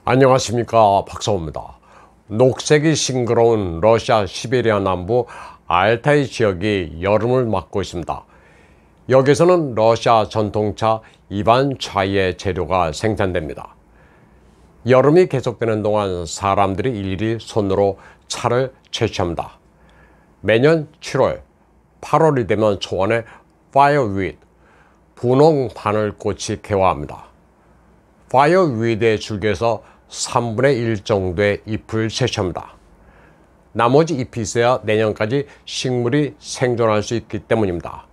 안녕하십니까, 박사호입니다. 녹색이 싱그러운 러시아 시베리아 남부 알타이 지역이 여름을 맞고 있습니다. 여기서는 러시아 전통차 이반 차이의 재료가 생산됩니다. 여름이 계속되는 동안 사람들이 일일이 손으로 차를 채취합니다. 매년 7월, 8월이 되면 초원에 파이어윗, 분홍 바늘꽃이 개화합니다. 파이어윗의 줄기에서 3분의 1 정도의 잎을 채취합니다. 나머지 잎이 있어야 내년까지 식물이 생존할 수 있기 때문입니다.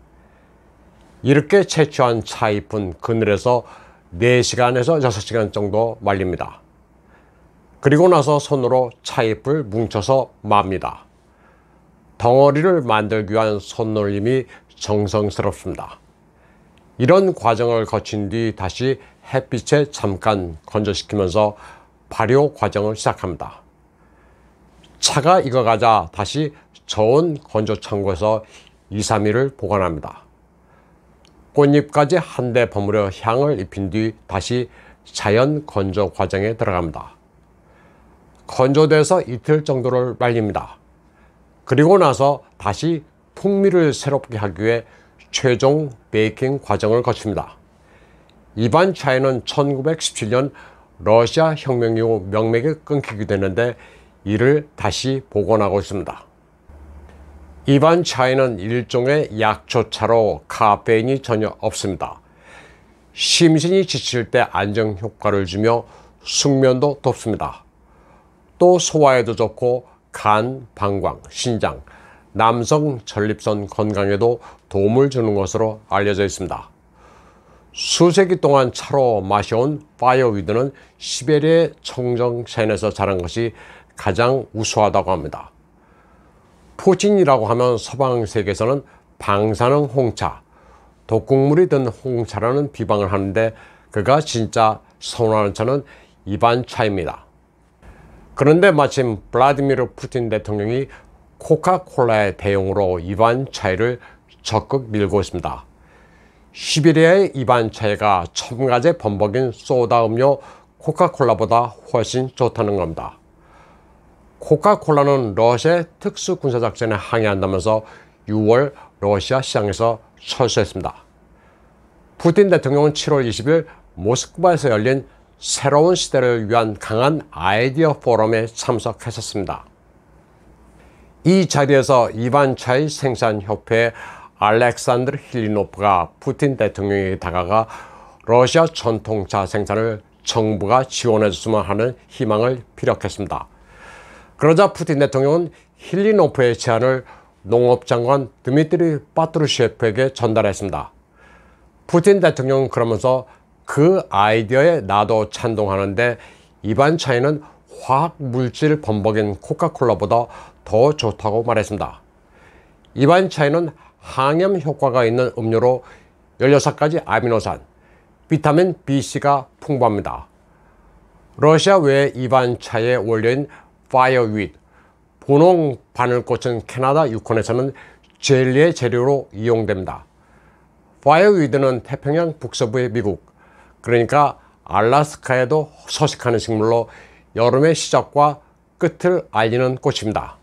이렇게 채취한 차잎은 그늘에서 4시간에서 6시간 정도 말립니다. 그리고 나서 손으로 차잎을 뭉쳐서 맙니다. 덩어리를 만들기 위한 손놀림이 정성스럽습니다. 이런 과정을 거친 뒤 다시 햇빛에 잠깐 건조시키면서 발효 과정을 시작합니다. 차가 익어가자 다시 저온 건조 창고에서 2-3일을 보관합니다. 꽃잎까지 한데 버무려 향을 입힌 뒤 다시 자연 건조 과정에 들어갑니다. 건조돼서 이틀 정도를 말립니다. 그리고 나서 다시 풍미를 새롭게 하기 위해 최종 베이킹 과정을 거칩니다. 이반 차이는 1917년 러시아 혁명 이후 명맥이 끊기게 되는데 이를 다시 복원하고 있습니다. 이반 차이는 일종의 약초차로 카페인이 전혀 없습니다. 심신이 지칠 때 안정 효과를 주며 숙면도 돕습니다. 또 소화에도 좋고 간, 방광, 신장, 남성 전립선 건강에도 도움을 주는 것으로 알려져 있습니다. 수세기 동안 차로 마셔온 파이어윗은 시베리아의 청정산에서 자란 것이 가장 우수하다고 합니다. 푸틴이라고 하면 서방 세계에서는 방사능 홍차, 독극물이 든 홍차라는 비방을 하는데 그가 진짜 선호하는 차는 이반 차입니다. 그런데 마침 블라디미르 푸틴 대통령이 코카콜라의 대용으로 이반 차이를 적극 밀고 있습니다. 시베리아의 이반 차이가 첨가제 범벅인 소다 음료 코카콜라보다 훨씬 좋다는 겁니다. 코카콜라는 러시아의 특수 군사작전에 항의한다면서 6월 러시아 시장에서 철수했습니다. 푸틴 대통령은 7월 20일 모스크바에서 열린 새로운 시대를 위한 강한 아이디어 포럼에 참석했었습니다. 이 자리에서 이반 차이 생산협회의 알렉산드르 힐리노프가 푸틴 대통령에게 다가가 러시아 전통차 생산을 정부가 지원해줬으면 하는 희망을 피력했습니다. 그러자 푸틴 대통령은 힐리노프의 제안을 농업장관 드미트리 파트루셰프에게 전달했습니다. 푸틴 대통령은 그러면서 그 아이디어에 나도 찬동하는데 이반 차이는 화학 물질 범벅인 코카콜라보다 더 좋다고 말했습니다. 이반 차이는 항염 효과가 있는 음료로 16가지 아미노산, 비타민 BC가 풍부합니다. 러시아 외의 이반 차이의 원료인 파이어윗, 분홍 바늘꽃은 캐나다 유콘에서는 젤리의 재료로 이용됩니다. 파이어윗은 태평양 북서부의 미국, 그러니까 알라스카에도 서식하는 식물로 여름의 시작과 끝을 알리는 꽃입니다.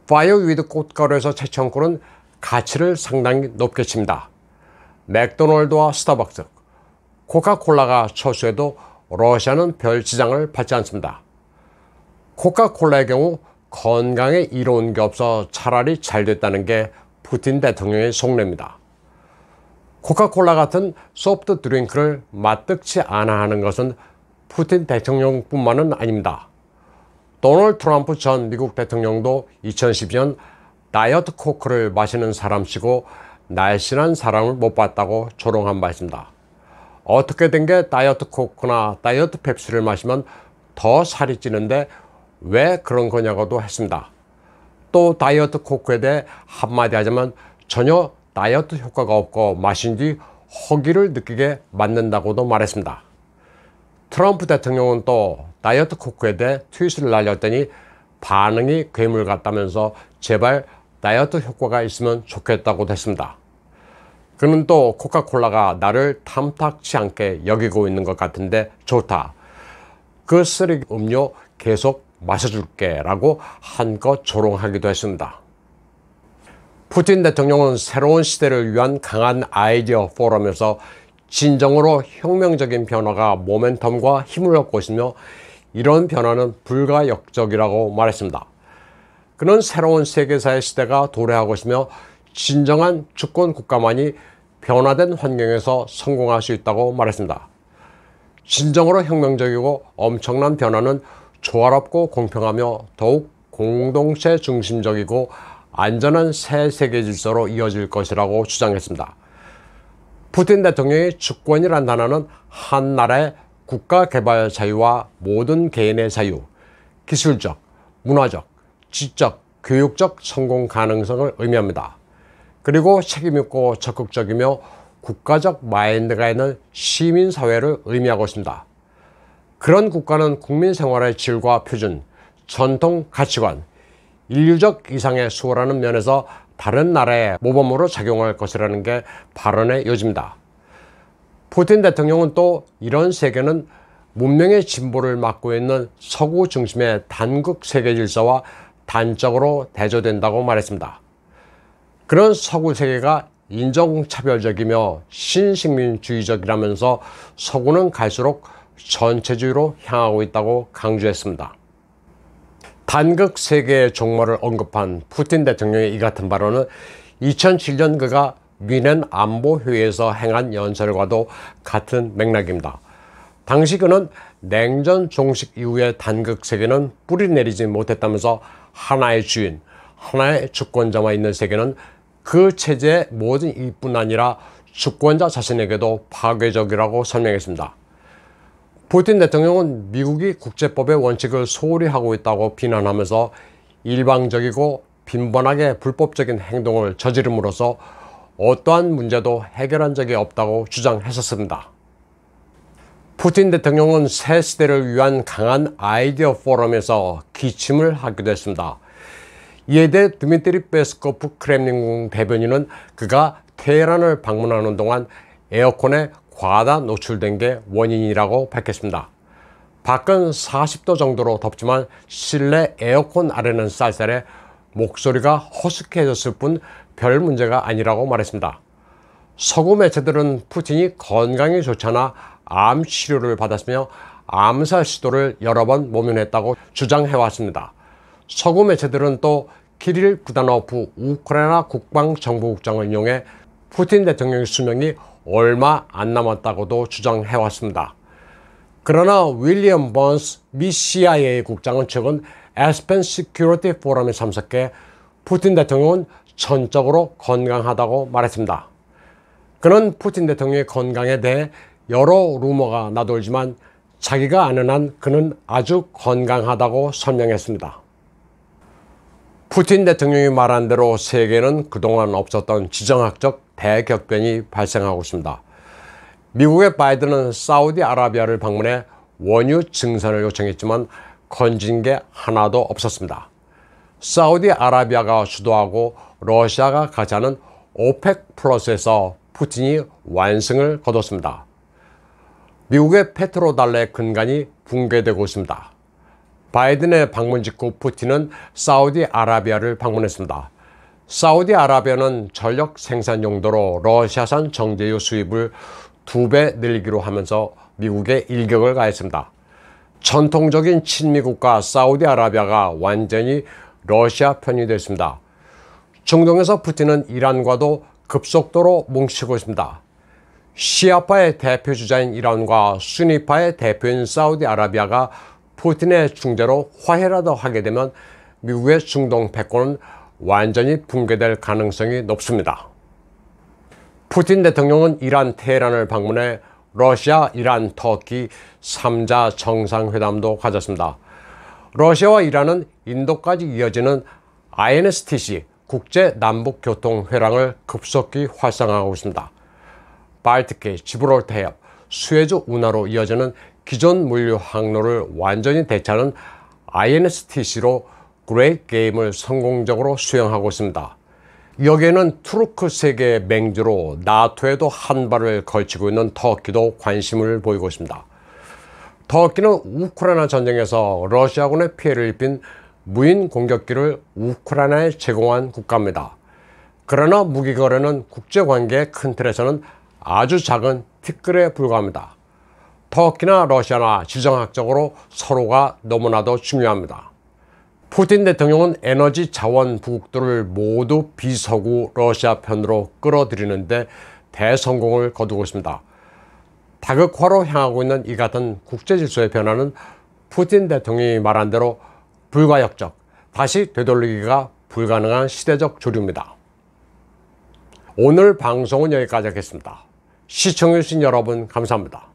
파이어윗 꽃가루에서 채취한 꿀은 가치를 상당히 높게 칩니다. 맥도날드와 스타벅스, 코카콜라가 철수해도 러시아는 별 지장을 받지 않습니다. 코카콜라의 경우 건강에 이로운 게 없어 차라리 잘 됐다는 게 푸틴 대통령의 속내입니다. 코카콜라 같은 소프트 드링크를 맛득치 않아 하는 것은 푸틴 대통령뿐만은 아닙니다. 도널드 트럼프 전 미국 대통령도 2012년 다이어트 코크를 마시는 사람치고 날씬한 사람을 못 봤다고 조롱한 바 있습니다. 어떻게 된 게 다이어트 코크나 다이어트 펩시를 마시면 더 살이 찌는데 왜 그런 거냐고도 했습니다. 또 다이어트 코크에 대해 한마디 하자면 전혀 다이어트 효과가 없고 마신 뒤 허기를 느끼게 만든다고도 말했습니다. 트럼프 대통령은 또 다이어트 코크에 대해 트윗을 날렸더니 반응이 괴물 같다면서 제발 다이어트 효과가 있으면 좋겠다고도 했습니다. 그는 또 코카콜라가 나를 탐탁치 않게 여기고 있는 것 같은데 좋다. 그 쓰레기 음료 계속 마셔줄게 라고 한껏 조롱하기도 했습니다. 푸틴 대통령은 새로운 시대를 위한 강한 아이디어 포럼에서 진정으로 혁명적인 변화가 모멘텀과 힘을 얻고 있으며 이런 변화는 불가역적이라고 말했습니다. 그는 새로운 세계사의 시대가 도래하고 있으며 진정한 주권 국가만이 변화된 환경에서 성공할 수 있다고 말했습니다. 진정으로 혁명적이고 엄청난 변화는 조화롭고 공평하며 더욱 공동체 중심적이고 안전한 새 세계 질서로 이어질 것이라고 주장했습니다. 푸틴 대통령의 주권이란 단어는 한 나라의 국가 개발 자유와 모든 개인의 자유, 기술적, 문화적, 지적, 교육적 성공 가능성을 의미합니다. 그리고 책임있고 적극적이며 국가적 마인드가 있는 시민사회를 의미하고 있습니다. 그런 국가는 국민 생활의 질과 표준, 전통 가치관, 인류적 이상의 수호라는 면에서 다른 나라의 모범으로 작용할 것이라는 게 발언의 요지입니다. 푸틴 대통령은 또 이런 세계는 문명의 진보를 막고 있는 서구 중심의 단극 세계 질서와 단적으로 대조된다고 말했습니다. 그런 서구 세계가 인종차별적이며 신식민주의적이라면서 서구는 갈수록 전체주의로 향하고 있다고 강조했습니다. 단극 세계의 종말을 언급한 푸틴 대통령의 이 같은 발언은 2007년 그가 뮌헨 안보회의에서 행한 연설과도 같은 맥락입니다. 당시 그는 냉전 종식 이후의 단극 세계는 뿌리내리지 못했다면서 하나의 주인, 하나의 주권자만 있는 세계는 그 체제의 모든 일뿐 아니라 주권자 자신에게도 파괴적이라고 설명했습니다. 푸틴 대통령은 미국이 국제법의 원칙을 소홀히 하고 있다고 비난하면서 일방적이고 빈번하게 불법적인 행동을 저지름으로써 어떠한 문제도 해결한 적이 없다고 주장했었습니다. 푸틴 대통령은 새 시대를 위한 강한 아이디어 포럼에서 기침을 하기도 했습니다. 이에 대해 드미트리 페스코프 크렘린궁 대변인은 그가 테헤란을 방문하는 동안 에어컨에 과다 노출된 게 원인이라고 밝혔습니다. 밖은 40도 정도로 덥지만 실내 에어컨 아래는 쌀쌀해 목소리가 허스키해졌을 뿐 별 문제가 아니라고 말했습니다. 서구 매체들은 푸틴이 건강이 좋지 않아 암 치료를 받았으며 암살 시도를 여러 번 모면했다고 주장해왔습니다. 서구 매체들은 또 키릴 부다노프 우크라이나 국방정보국장을 이용해 푸틴 대통령의 수명이 얼마 안 남았다고도 주장해왔습니다. 그러나 윌리엄 번스 미 CIA 국장은 최근 에스펜 시큐리티 포럼에 참석해 푸틴 대통령은 전적으로 건강하다고 말했습니다. 그는 푸틴 대통령의 건강에 대해 여러 루머가 나돌지만 자기가 아는 한 그는 아주 건강하다고 설명했습니다. 푸틴 대통령이 말한 대로 세계는 그동안 없었던 지정학적 대격변이 발생하고 있습니다. 미국의 바이든은 사우디아라비아를 방문해 원유 증산을 요청했지만 건진 게 하나도 없었습니다. 사우디아라비아가 주도하고 러시아가 같이 하는 오펙 플러스에서 푸틴이 완승을 거뒀습니다. 미국의 페트로달레 근간이 붕괴되고 있습니다. 바이든의 방문 직후 푸틴은 사우디아라비아를 방문했습니다. 사우디아라비아는 전력 생산 용도로 러시아산 정제유 수입을 2배 늘리기로 하면서 미국에 일격을 가했습니다. 전통적인 친미 국가 사우디아라비아가 완전히 러시아 편이 됐습니다. 중동에서 푸틴은 이란과도 급속도로 뭉치고 있습니다. 시아파의 대표주자인 이란과 수니파의 대표인 사우디아라비아가 푸틴의 중재로 화해라도 하게 되면 미국의 중동 패권은 완전히 붕괴될 가능성이 높습니다. 푸틴 대통령은 이란 테헤란을 방문해 러시아, 이란, 터키 3자 정상회담도 가졌습니다. 러시아와 이란은 인도까지 이어지는 INSTC 국제남북교통회랑을 급속히 활성화하고 있습니다. 발트해, 지브롤터 해협, 수에즈 운하로 이어지는 기존 물류 항로를 완전히 대체하는 INSTC로 그레이트 게임을 성공적으로 수행하고 있습니다. 여기에는 투르크 세계의 맹주로 나토에도 한 발을 걸치고 있는 터키도 관심을 보이고 있습니다. 터키는 우크라이나 전쟁에서 러시아군의 피해를 입힌 무인 공격기를 우크라이나에 제공한 국가입니다. 그러나 무기 거래는 국제관계의 큰 틀에서는 아주 작은 티끌에 불과합니다. 터키나 러시아나 지정학적으로 서로가 너무나도 중요합니다. 푸틴 대통령은 에너지 자원 부국들을 모두 비서구 러시아 편으로 끌어들이는데 대성공을 거두고 있습니다. 다극화로 향하고 있는 이 같은 국제질서의 변화는 푸틴 대통령이 말한 대로 불가역적, 다시 되돌리기가 불가능한 시대적 조류입니다. 오늘 방송은 여기까지 하겠습니다. 시청해주신 여러분 감사합니다.